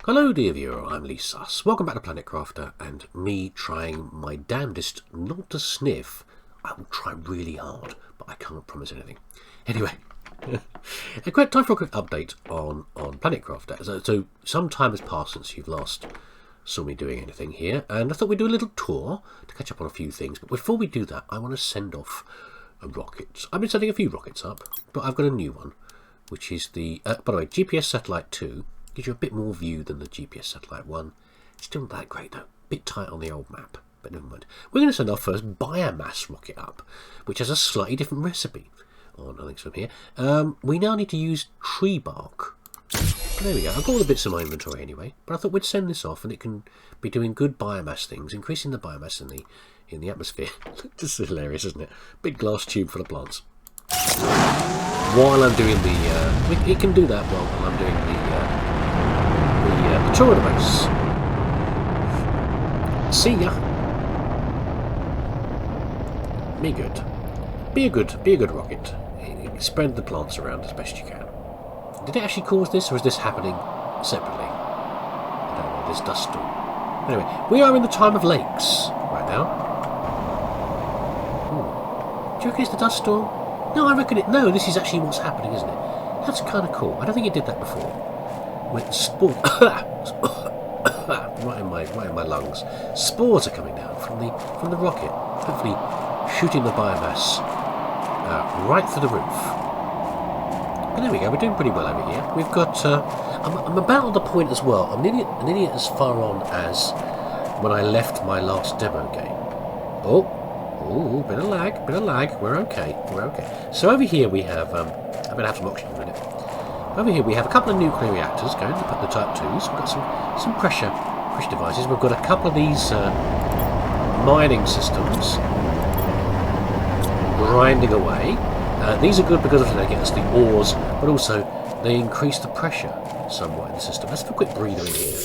Hello dear viewer, I'm leesusss. Welcome back to Planet Crafter and me trying my damnedest not to sniff. I will try really hard, but I can't promise anything. Anyway, a quick time for a quick update on Planet Crafter. So some time has passed since you've last saw me doing anything here, and I thought we'd do a little tour to catch up on a few things. But before we do that, I want to send off a rocket. I've been sending a few rockets up, but I've got a new one, which is the, by the way, GPS Satellite 2. Gives you a bit more view than the GPS Satellite 1. Still not that great though. Bit tight on the old map, but never mind. We're going to send our first biomass rocket up, which has a slightly different recipe. Oh, nothing's from here. We now need to use tree bark. There we go. I've got all the bits in my inventory anyway, but I thought we'd send this off and it can be doing good biomass things, increasing the biomass in the atmosphere. This is hilarious, isn't it? Big glass tube full of plants. While I'm doing the, it can do that while I'm doing the tour of the base. See ya. Be good. Be a good rocket. Spread the plants around as best you can. Did it actually cause this, or is this happening separately? I don't know. This dust storm. Anyway, we are in the time of lakes right now. Do you reckon it's the dust storm? No, I reckon it. No, this is actually what's happening, isn't it? That's kind of cool. I don't think it did that before. When spores, right in my lungs. Spores are coming down from the rocket, hopefully shooting the biomass right through the roof. But there we go. We're doing pretty well over here. We've got. I'm about at the point as well. I'm nearly as far on as when I left my last demo game. Oh, bit of lag. We're okay. So over here we have. I'm going to have some oxygen in a minute. Over here we have a couple of nuclear reactors going to put the Type 2s. We've got some pressure devices. We've got a couple of these mining systems grinding away. These are good because they get us the ores, but also they increase the pressure somewhat in the system. Let's have a quick breather in here.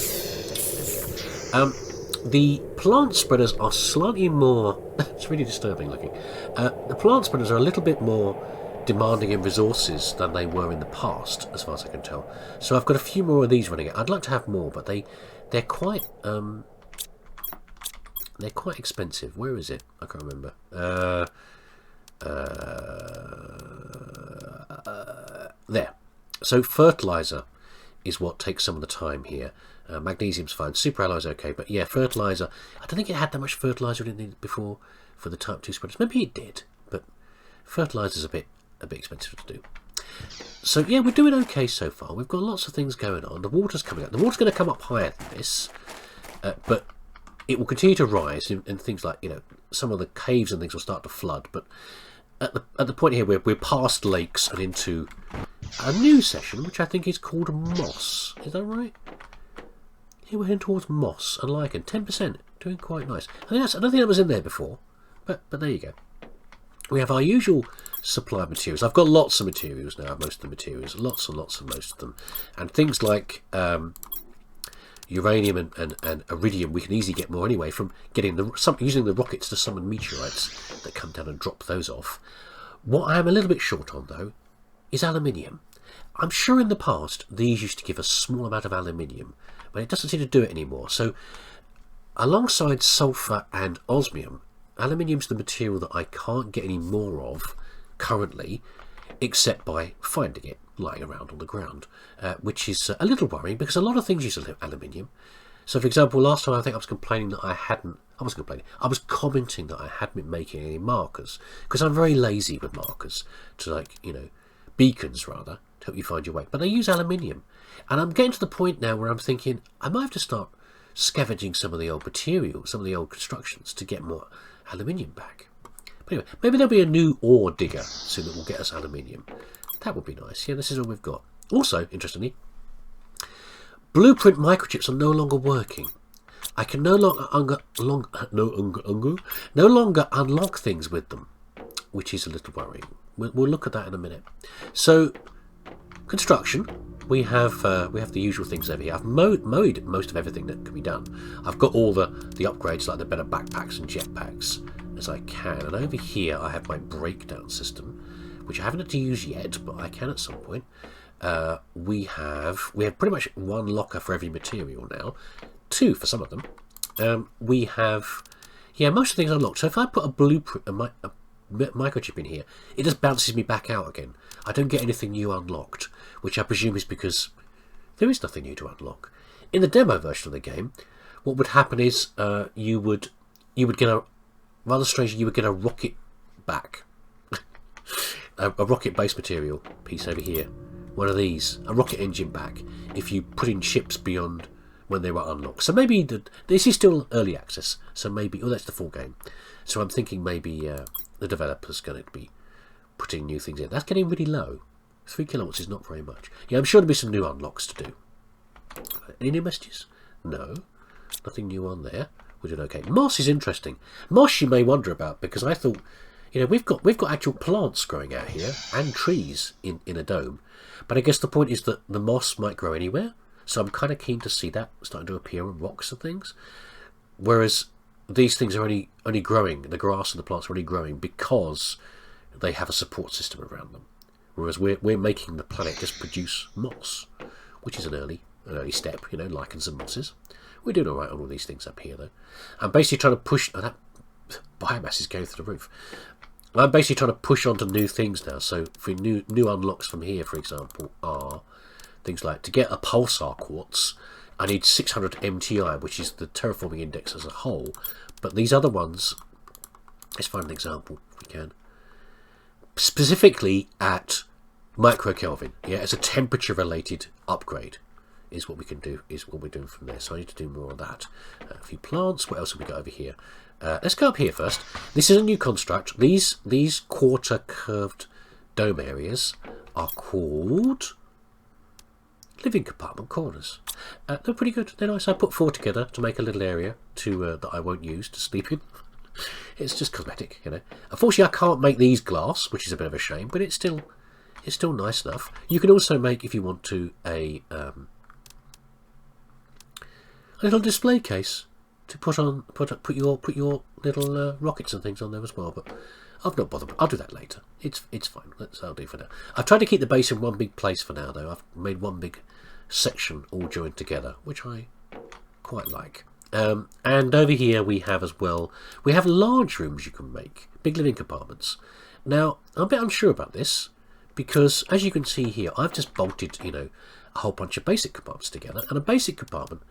The plant spreaders are slightly more... it's really disturbing looking. The plant spreaders are a little bit more demanding in resources than they were in the past, as far as I can tell. So I've got a few more of these running. I'd like to have more, but they're quite expensive. Where is it? I can't remember. There. So fertilizer is what takes some of the time here. Magnesium's fine. Super alloy's okay, but yeah, fertilizer. I don't think it had that much fertilizer in it before for the Type 2 spreaders. Maybe it did, but fertilizer's a bit expensive to do. So yeah, we're doing okay so far. We've got lots of things going on. The water's coming up. The water's going to come up higher than this, but it will continue to rise, and things like, some of the caves and things will start to flood. But at the point here, we're past lakes and into a new session, which I think is called moss. Is that right? Here we're heading towards moss and lichen. 10%, doing quite nice. I don't think that was in there before, but there you go. We have our usual supply of materials. I've got lots of materials now, most of the materials. Lots and lots of most of them. And things like uranium and iridium, we can easily get more anyway from using the rockets to summon meteorites that come down and drop those off. What I am a little bit short on, though, is aluminium. I'm sure in the past these used to give a small amount of aluminium, but it doesn't seem to do it anymore. So alongside sulfur and osmium, aluminium's the material that I can't get any more of currently, except by finding it lying around on the ground, which is a little worrying because a lot of things use aluminium. So, for example, last time I think I was complaining that I was commenting that I hadn't been making any markers because I'm very lazy with markers to beacons rather to help you find your way. But they use aluminium, and I'm getting to the point now where I'm thinking I might have to start scavenging some of the old materials, some of the old constructions to get more aluminium back. But anyway, maybe there'll be a new ore digger soon that will get us aluminium. That would be nice. Yeah, this is all we've got. Also, interestingly, blueprint microchips are no longer working. I can no longer unlock things with them, which is a little worrying. We'll look at that in a minute. So, construction. We have the usual things over here. I've mowed most of everything that can be done. I've got all the upgrades like the better backpacks and jetpacks as I can. And over here I have my breakdown system, which I haven't had to use yet, but I can at some point. we have pretty much one locker for every material now, 2 for some of them. We have, yeah, most of the things unlocked. So if I put a blueprint, a microchip in here, it just bounces me back out again. I don't get anything new unlocked, which I presume is because there is nothing new to unlock. In the demo version of the game, what would happen is you would get a, rather strangely, you would get a rocket back. a rocket base material piece over here. One of these, a rocket engine back, if you put in chips beyond when they were unlocked. So maybe this is still early access, so maybe, oh, that's the full game. So I'm thinking maybe the developer's going to be putting new things in. That's getting really low. 3 kilowatts is not very much. Yeah, I'm sure there'll be some new unlocks to do. Any new messages? No. Nothing new on there. We're doing okay. Moss is interesting. Moss you may wonder about, because I thought, you know, we've got actual plants growing out here and trees in a dome. But I guess the point is that the moss might grow anywhere. So I'm kind of keen to see that starting to appear on rocks and things. Whereas these things are only growing, the grass and the plants are only growing because they have a support system around them. Whereas we're making the planet just produce moss, which is an early step, you know, lichens and mosses. We're doing all right on all these things up here, though. I'm basically trying to push... Oh, that biomass is going through the roof. I'm basically trying to push on to new things now. So for new unlocks from here, for example, are things like, to get a pulsar quartz, I need 600 MTI, which is the terraforming index as a whole. But these other ones, let's find an example if we can. Specifically at microkelvin, yeah, as a temperature-related upgrade is what we can do, is what we're doing from there. So I need to do more of that. A few plants. What else have we got over here? Let's go up here first. This is a new construct. These quarter curved dome areas are called living compartment corners. They're pretty good. They're nice. I put 4 together to make a little area to that I won't use to sleep in. It's just cosmetic, you know. Unfortunately, I can't make these glass, which is a bit of a shame, but it's still nice enough. You can also make, if you want to, a little display case to put your little rockets and things on there as well. But I've not bothered. I'll do that later. It's fine. I'll do for now. I've tried to keep the base in one big place for now, though. I've made one big section all joined together, which I quite like. And over here we have as well, we have large rooms you can make, big living compartments. Now, I'm a bit unsure about this, because as you can see here, I've just bolted, you know, a whole bunch of basic compartments together, and a basic compartment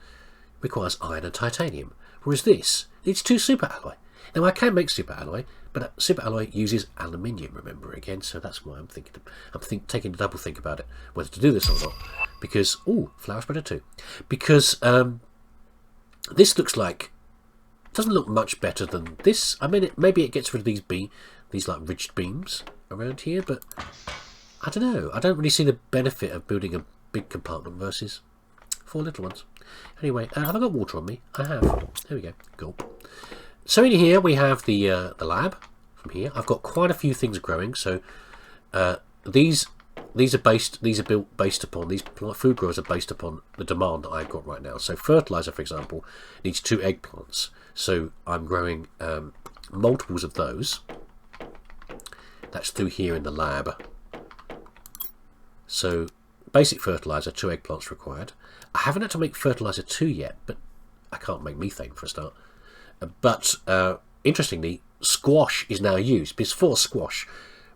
requires iron and titanium, whereas this needs 2 superalloy. Now, I can make superalloy, but superalloy uses aluminium, remember, again, so that's why I'm taking a double think about it, whether to do this or not, because, ooh, flower spreader too, because, this looks like, doesn't look much better than this. I mean, maybe it gets rid of these like ridged beams around here, but I don't know. I don't really see the benefit of building a big compartment versus 4 little ones. Anyway, have I got water on me? I have. There we go. Cool. So in here we have the lab. From here, I've got quite a few things growing. So these are built based upon, these food growers are based upon the demand that I've got right now. So fertilizer, for example, needs 2 eggplants. So I'm growing multiples of those. That's through here in the lab. So basic fertilizer, 2 eggplants required. I haven't had to make fertilizer 2 yet, but I can't make methane for a start. But interestingly, squash is now used, because before squash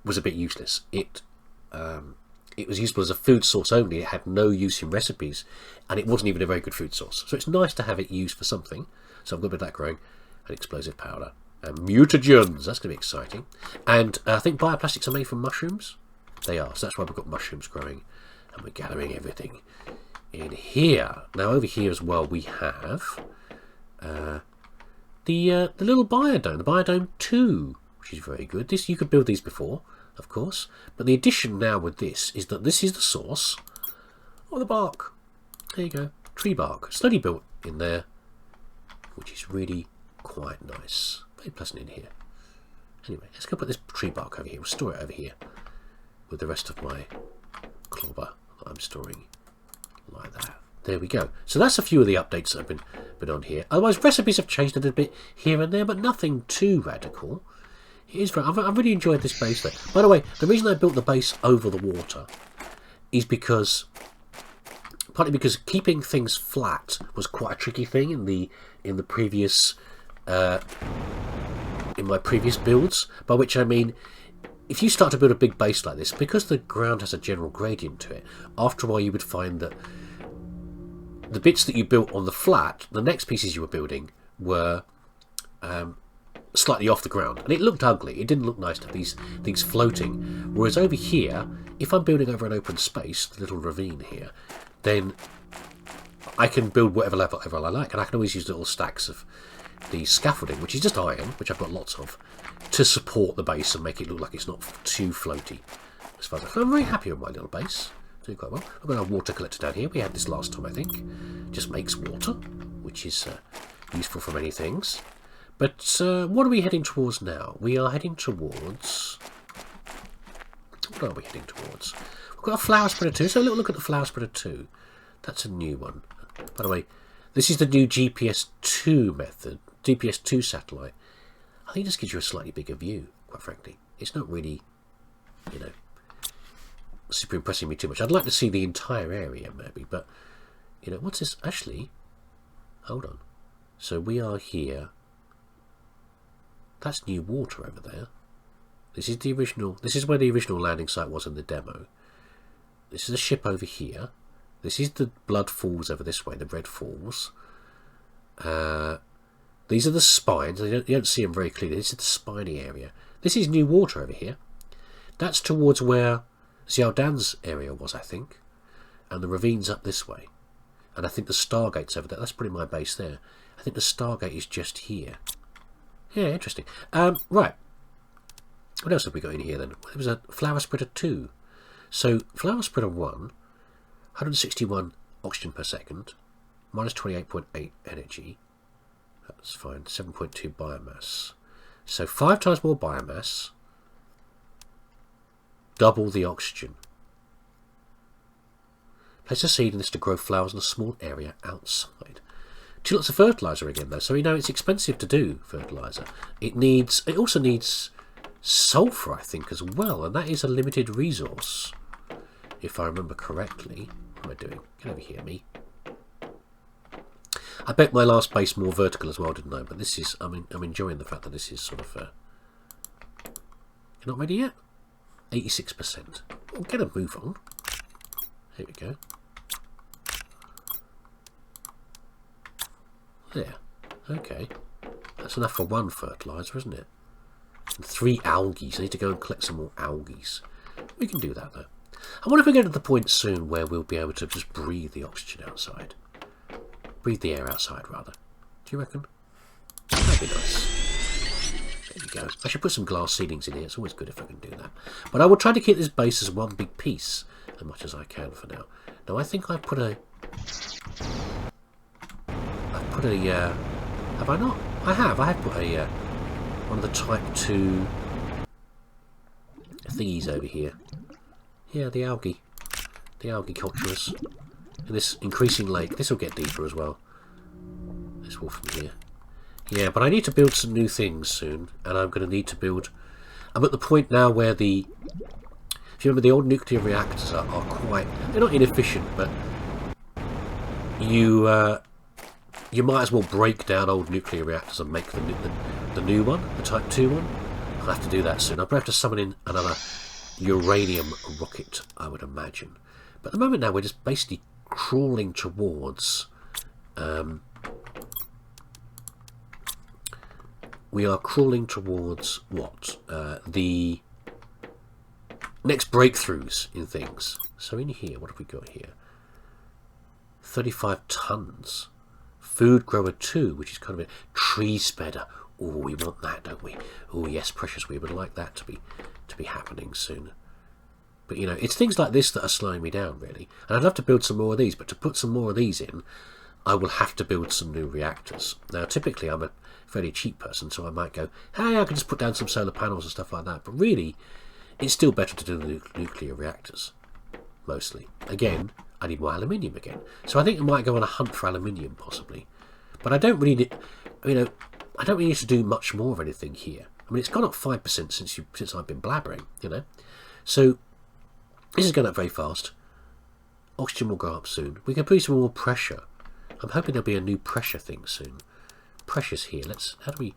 was a bit useless. It was useful as a food source only. It had no use in recipes, and it wasn't even a very good food source. So it's nice to have it used for something. So I've got a bit of that growing, and explosive powder. And mutagens, that's going to be exciting. And I think bioplastics are made from mushrooms. They are, so that's why we've got mushrooms growing. And we're gathering everything in here. Now over here as well we have the little biodome, the biodome 2, which is very good. This, you could build these before, of course, but the addition now with this is that this is the source of the bark. There you go, tree bark, slowly built in there, which is really quite nice. Very pleasant in here. Anyway, let's go put this tree bark over here. We'll store it over here with the rest of my clobber that I'm storing like that. There we go. So that's a few of the updates that have been on here. Otherwise, recipes have changed a little bit here and there, but nothing too radical. It is I've really enjoyed this base there. By the way, the reason I built the base over the water is because partly because keeping things flat was quite a tricky thing in the previous in my previous builds. By which I mean, if you start to build a big base like this, because the ground has a general gradient to it, after a while you would find that the bits that you built on the flat, the next pieces you were building were slightly off the ground, and it looked ugly. It didn't look nice to have these floating. Whereas over here, if I'm building over an open space, the little ravine here, then I can build whatever level I like, and I can always use little stacks of the scaffolding, which is just iron, which I've got lots of, to support the base and make it look like it's not too floaty. As far as I'm very happy with my little base. Doing quite well. I've got our water collector down here. We had this last time, I think. Just makes water, which is useful for many things. But what are we heading towards now? We are heading towards... What are we heading towards? We've got a flower spreader 2. So a little look at the flower spreader 2. That's a new one. By the way, this is the new GPS2 method. GPS2 satellite. I think this gives you a slightly bigger view, quite frankly. It's not really, you know, super impressing me too much. I'd like to see the entire area, maybe. But, you know, what's this? Actually, hold on. So we are here. That's new water over there. This is the original. This is where the original landing site was in the demo. This is a ship over here. This is the blood falls over this way, the red falls. These are the spines. You don't see them very clearly. This is the spiny area. This is new water over here. That's towards where Xiaodan's area was, I think. And the ravine's up this way. And I think the Stargate's over there. That's probably my base there. I think the Stargate is just here. Yeah, interesting. Right. What else have we got in here then? There was a flower spreader 2. So flower spreader 1, 161 oxygen per second, minus 28.8 energy. That's fine. 7.2 biomass. So 5 times more biomass. Double the oxygen. Place a seed in this to grow flowers in a small area outside. 2 lots of fertilizer again though, so you know it's expensive to do fertilizer. It also needs sulfur, I think, as well, and that is a limited resource, if I remember correctly. What am I doing? Get over here, me. I bet my last base more vertical as well, didn't I? But this is, I'm enjoying the fact that this is sort of. You're not ready yet? 86%. Well, get a move on. Here we go. There. Okay. That's enough for 1 fertilizer, isn't it? And 3 algae. So I need to go and collect some more algae. We can do that, though. I wonder if we get to the point soon where we'll be able to just breathe the oxygen outside. Breathe the air outside, rather. Do you reckon? That'd be nice. There you go. I should put some glass ceilings in here. It's always good if I can do that. But I will try to keep this base as one big piece as much as I can for now. Now, I think I put a... have I not? I have put a... one of the type 2 thingies over here. Yeah, the algae. The algae cultures. And this increasing lake. This will get deeper as well. This wall from here. Yeah, but I need to build some new things soon. And I'm going to need to build... I'm at the point now where the... If you remember, the old nuclear reactors are quite... They're not inefficient, but... You might as well break down old nuclear reactors and make the new one, the Type 2 one. I'll have to do that soon. I'll probably have to summon in another uranium rocket, I would imagine. But at the moment now, we're just basically crawling towards... we are crawling towards what? The next breakthroughs in things. So in here, what have we got here? 35 tons. Food grower 2, which is kind of a tree spreader. Oh, we want that, don't we? Oh, yes, precious. We would like that to be happening soon. But, you know, it's things like this that are slowing me down, really. And I'd love to build some more of these, but to put some more of these in, I will have to build some new reactors. Now, typically, I'm a fairly cheap person, so I might go, hey, I can just put down some solar panels and stuff like that. But really, it's still better to do the nuclear reactors, mostly. Again, I need more aluminium again. So I think I might go on a hunt for aluminium, possibly. But I don't really need, you know, I don't really need to do much more of anything here. I mean, it's gone up 5% since I've been blabbering, you know. So this is going up very fast. Oxygen will go up soon. We can produce some more pressure. I'm hoping there'll be a new pressure thing soon. Pressure's here. How do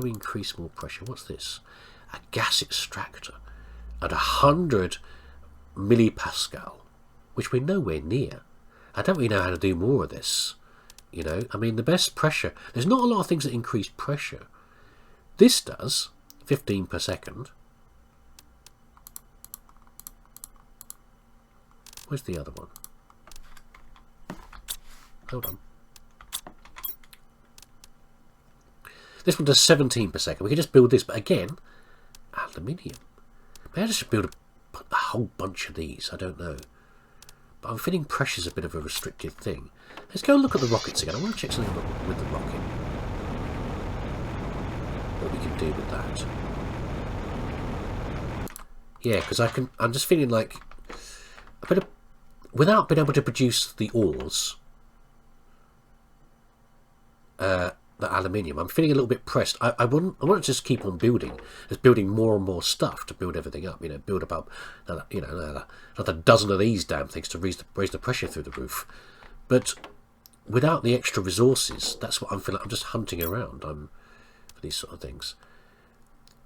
we increase more pressure? What's this? A gas extractor at 100 millipascal, which we're nowhere near. I don't really know how to do more of this. You know, I mean, the best pressure. There's not a lot of things that increase pressure. This does 15 per second. Where's the other one? Hold on. This one does 17 per second. We can just build this, but again, aluminium. Maybe I just should build a whole bunch of these. I don't know. But I'm feeling pressure's a bit of a restricted thing. Let's go and look at the rockets again. I want to check something with the rocket. What we can do with that. Yeah, because I'm just feeling like a bit of, without being able to produce the ores, the aluminium, I'm feeling a little bit pressed. I want to just keep on building, just building more and more stuff to build everything up. You know, build about, you know, another dozen of these damn things to raise the pressure through the roof. But without the extra resources, that's what I'm feeling. I'm just hunting around. For these sort of things.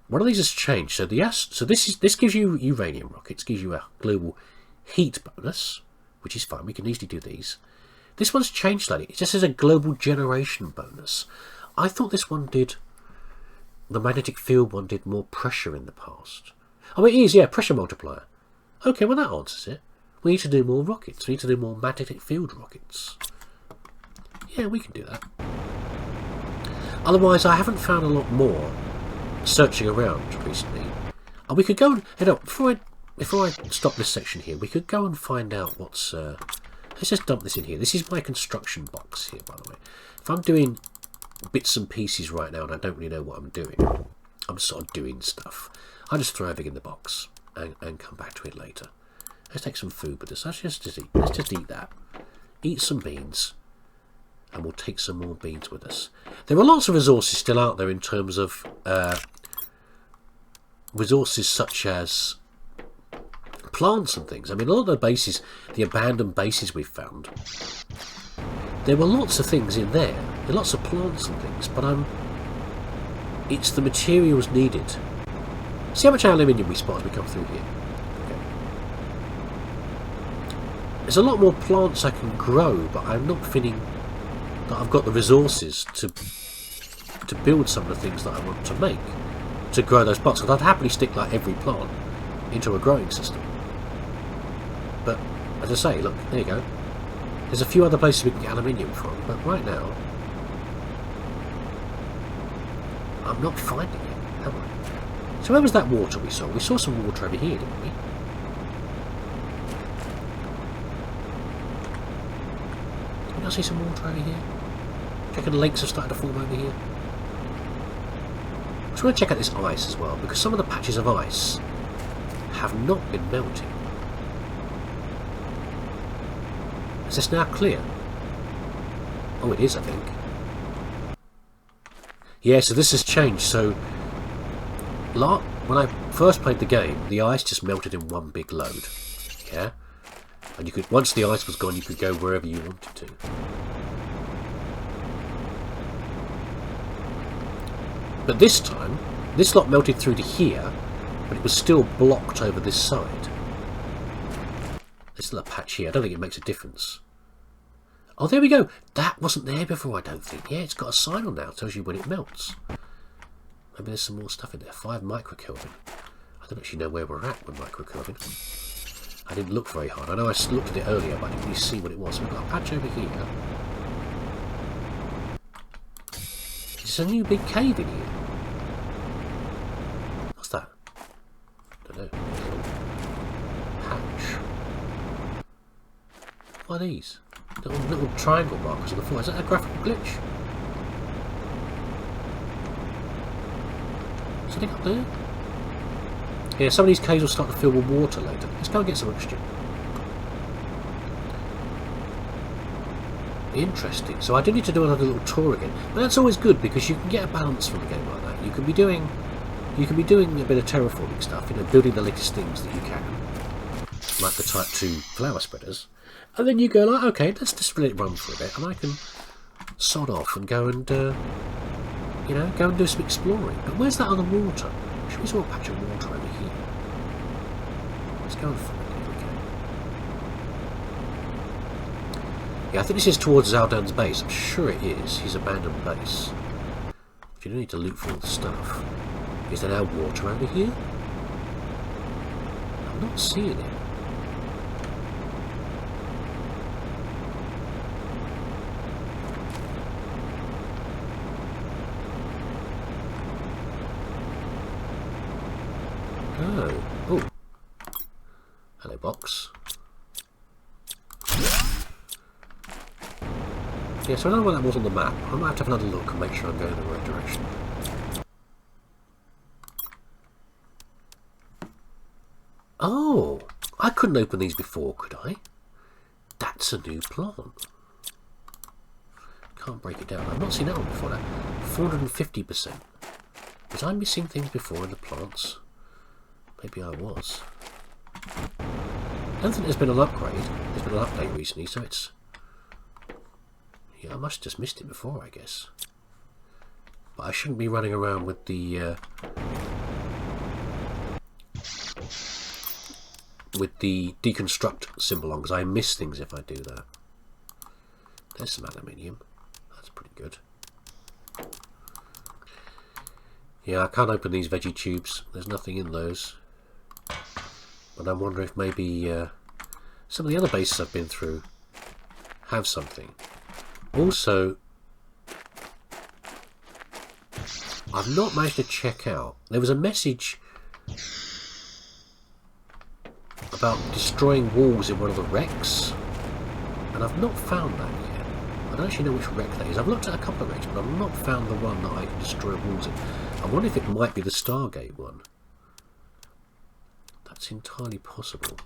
One of these has changed. So this gives you uranium rockets, gives you a global heat bonus, which is fine. We can easily do these. This one's changed slightly. It just says a global generation bonus. I thought this one did, the magnetic field one did more pressure in the past. Oh, it is, yeah, pressure multiplier. Okay, well that answers it. We need to do more rockets. We need to do more magnetic field rockets. Yeah, we can do that. Otherwise, I haven't found a lot more searching around recently. And we could go and head up, before I stop this section here, we could go and find out what's... let's just dump this in here. This is my construction box here, by the way. If I'm doing bits and pieces right now and I don't really know what I'm doing, I'm sort of doing stuff, I just throw everything in the box and come back to it later. Let's take some food with us. Let's just eat that. Eat some beans. And we'll take some more beans with us. There are lots of resources still out there in terms of resources such as plants and things. I mean, a lot of the bases, the abandoned bases we've found, there were lots of things in there. There are lots of plants and things, but it's the materials needed. See how much aluminium we spot as we come through here. Okay. There's a lot more plants I can grow, but I'm not feeling that I've got the resources to build some of the things that I want to make to grow those plants. Because I'd happily stick like every plant into a growing system. But as I say, look, there you go. There's a few other places we can get aluminium from, but right now I'm not finding it, am I? So where was that water we saw? We saw some water over here, didn't we? Did I see some water over here? Do you reckon lakes have started to form over here? I just want to check out this ice as well, because some of the patches of ice have not been melting. Is this now clear? Oh, it is, I think. Yeah, so this has changed. So, when I first played the game, the ice just melted in one big load. Yeah? And you could, once the ice was gone, you could go wherever you wanted to. But this time, this lot melted through to here, but it was still blocked over this side. There's still a patch here. I don't think it makes a difference. Oh, there we go. That wasn't there before, I don't think. Yeah, it's got a sign on now. It tells you when it melts. Maybe there's some more stuff in there. 5 microkelvin. I don't actually know where we're at with microkelvin. I didn't look very hard. I know I looked at it earlier, but I didn't really see what it was. So we've got a patch over here. It's a new big cave in here. What's that? I don't know. Hatch. What are these? Little triangle markers on the floor. Is that a graphical glitch? Something up there? Yeah, some of these caves will start to fill with water later. Let's go and get some oxygen. Interesting. So I do need to do another little tour again. But that's always good because you can get a balance from a game like that. You can be doing a bit of terraforming stuff, you know, building the latest things that you can. like the Type 2 flower spreaders, and then you go like, okay, let's just let it run for a bit, and I can sod off and go and, you know, go and do some exploring. But where's that other water? Should we saw a patch of water over here? Let's go and find it if we can. Yeah, I think this is towards Zaldan's base. I'm sure it is, his abandoned base. But you don't need to loot for all the stuff. Is there now water over here? I'm not seeing it. Oh. Oh. Hello, box. Yeah, so I don't know where that was on the map. I might have to have another look and make sure I'm going in the right direction. Oh! I couldn't open these before, could I? That's a new plant. Can't break it down. I've not seen that one before. That 450%. Was I missing things before in the plants? Maybe I was. I don't think there's been an upgrade. There's been an update recently, so it's... Yeah, I must have just missed it before, I guess. But I shouldn't be running around with the... with the deconstruct symbol on, because I miss things if I do that. There's some aluminium. That's pretty good. Yeah, I can't open these veggie tubes. There's nothing in those. But I'm wondering if maybe some of the other bases I've been through have something. Also, I've not managed to check out. There was a message about destroying walls in one of the wrecks, and I've not found that yet. I don't actually know which wreck that is. I've looked at a couple of wrecks, but I've not found the one that I can destroy walls in. I wonder if it might be the Stargate one. That's entirely possible.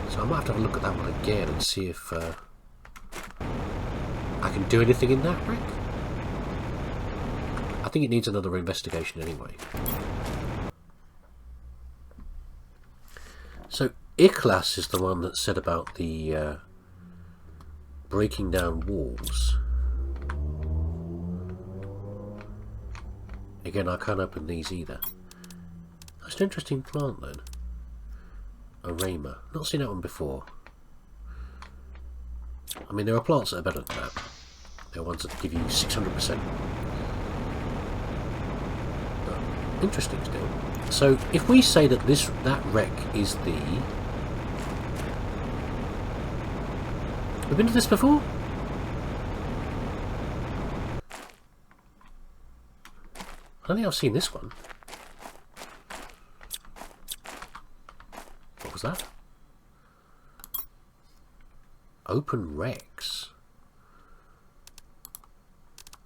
So I might have to have a look at that one again and see if I can do anything in that wreck. I think it needs another investigation anyway. So Ikhlas is the one that said about the breaking down walls. Again, I can't open these either. That's an interesting plant then. Arama. Not seen that one before. I mean, there are plants that are better than that. There are ones that give you 600%. But interesting still. So, if we say that that wreck is the... We've been to this before? I don't think I've seen this one. What was that? Open wrecks.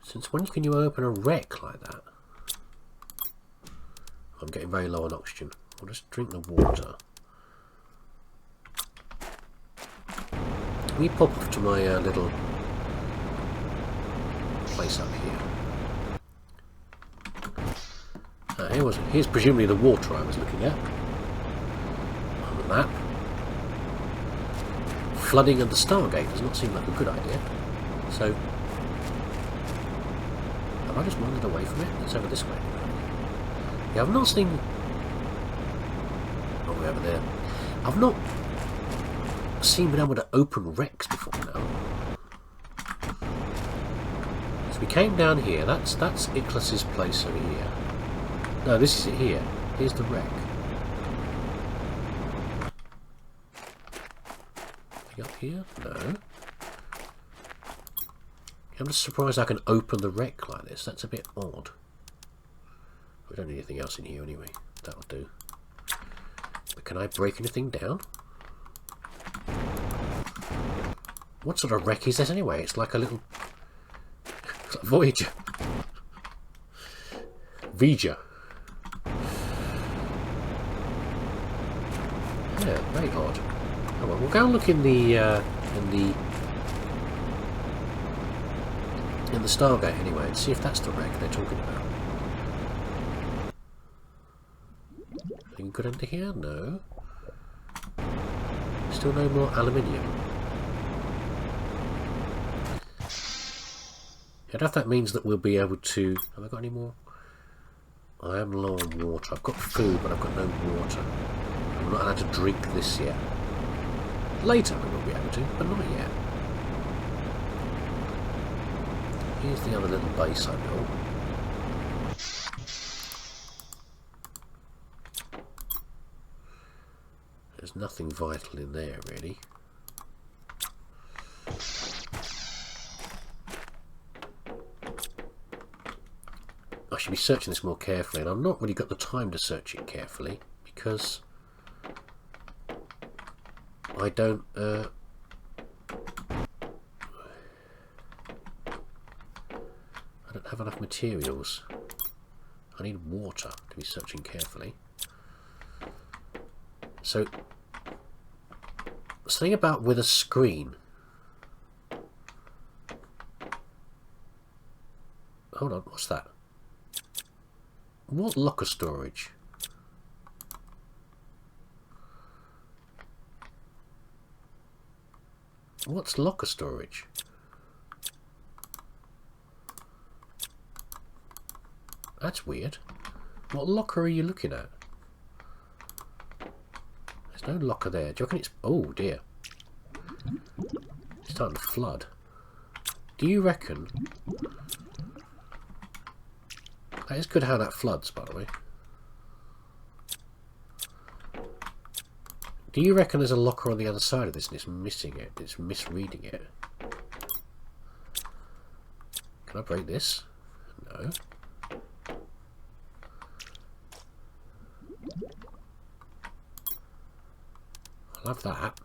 Since when can you open a wreck like that? I'm getting very low on oxygen. I'll just drink the water. Let me pop off to my little place up here. Here's presumably the water I was looking at on the map. Flooding of the Stargate does not seem like a good idea. So, have I just wandered away from it? It's over this way. Yeah, I've not seen... Oh, we're over there. I've not seen being able to open wrecks before now. So we came down here. That's Ikhlas's place over here. No, this is it here. Here's the wreck. Anything up here? No. I'm just surprised I can open the wreck like this. That's a bit odd. We don't need anything else in here anyway. That'll do. But can I break anything down? What sort of wreck is this anyway? It's like a little... It's like Voyager. Voyager. Yeah, very odd. Oh well, we'll go and look in the Stargate anyway and see if that's the wreck they're talking about. Anything good under here? No. Still no more aluminium. I don't know if that means that we'll be able to... Have I got any more? I am low on water. I've got food, but I've got no water. I'm not allowed to drink this yet. Later we will be able to, but not yet. Here's the other little base I built. There's nothing vital in there, really. I should be searching this more carefully, and I've not really got the time to search it carefully because I don't have enough materials. I need water to be searching carefully. So, something about with a screen. Hold on, what's that? What locker storage? What's locker storage? That's weird. What locker are you looking at? There's no locker there. Do you reckon it's... Oh dear. It's starting to flood. Do you reckon... That is good how that floods, by the way. Do you reckon there's a locker on the other side of this and it's missing it? It's misreading it. Can I break this? No. I love that.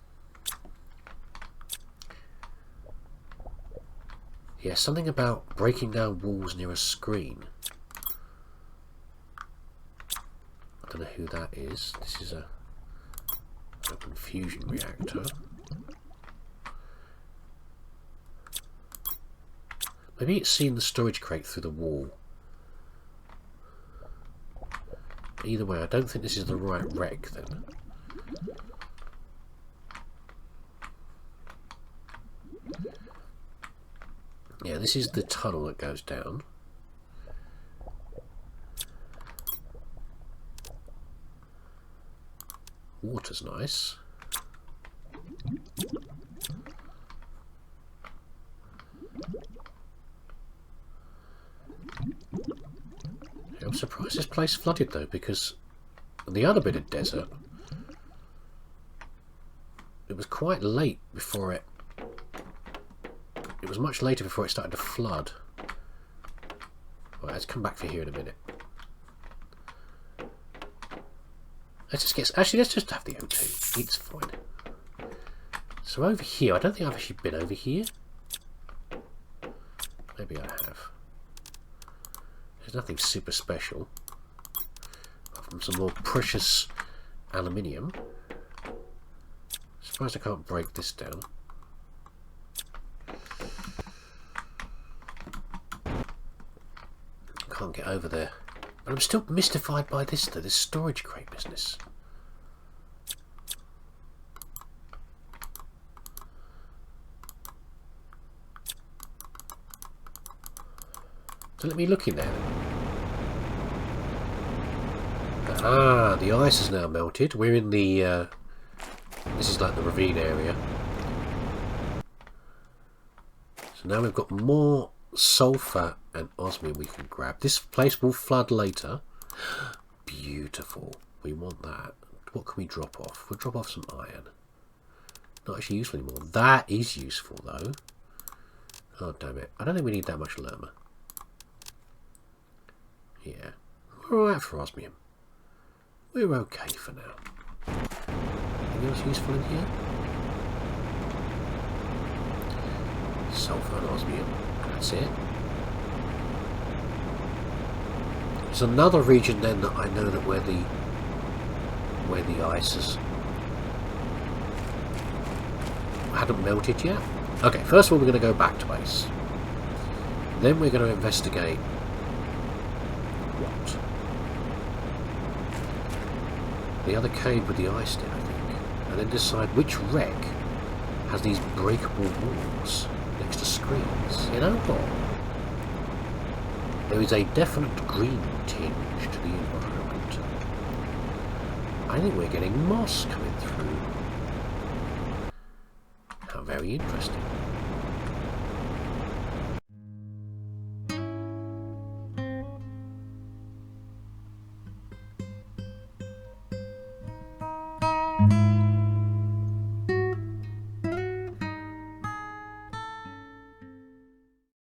Yeah, something about breaking down walls near a screen. I don't know who that is. This is a open fusion reactor. Maybe it's seen the storage crate through the wall. Either way, I don't think this is the right wreck then. Yeah, this is the tunnel that goes down. Water's nice. I'm surprised this place flooded though, because the other bit of desert, it was quite late before it... It was much later before it started to flood. Right, let's come back for here in a minute. Let's just get... Actually, let's just have the O2. It's fine. So over here, I don't think I've actually been over here. Maybe I have. There's nothing super special. Apart from some more precious aluminium. Surprised I can't break this down. Can't get over there. But I'm still mystified by this though, this storage crate business. So let me look in there. Ah, the ice has now melted. We're in the this is like the ravine area. So now we've got more sulfur and osmium we can grab. This place will flood later. Beautiful. We want that. What can we drop off? We'll drop off some iron. Not actually useful anymore. That is useful though. Oh damn it. I don't think we need that much lerma. Yeah. We're alright for osmium. We're okay for now. Anything else useful in here? Sulfur and osmium. That's it. There's another region then that I know that where the ice has hadn't melted yet. Okay, first of all we're going to go back to base. Then we're going to investigate what? The other cave with the ice in, I think. and then decide which wreck has these breakable walls next to screens. You know what? There is a definite green tinge to the environment. I think we're getting moss coming through. How very interesting.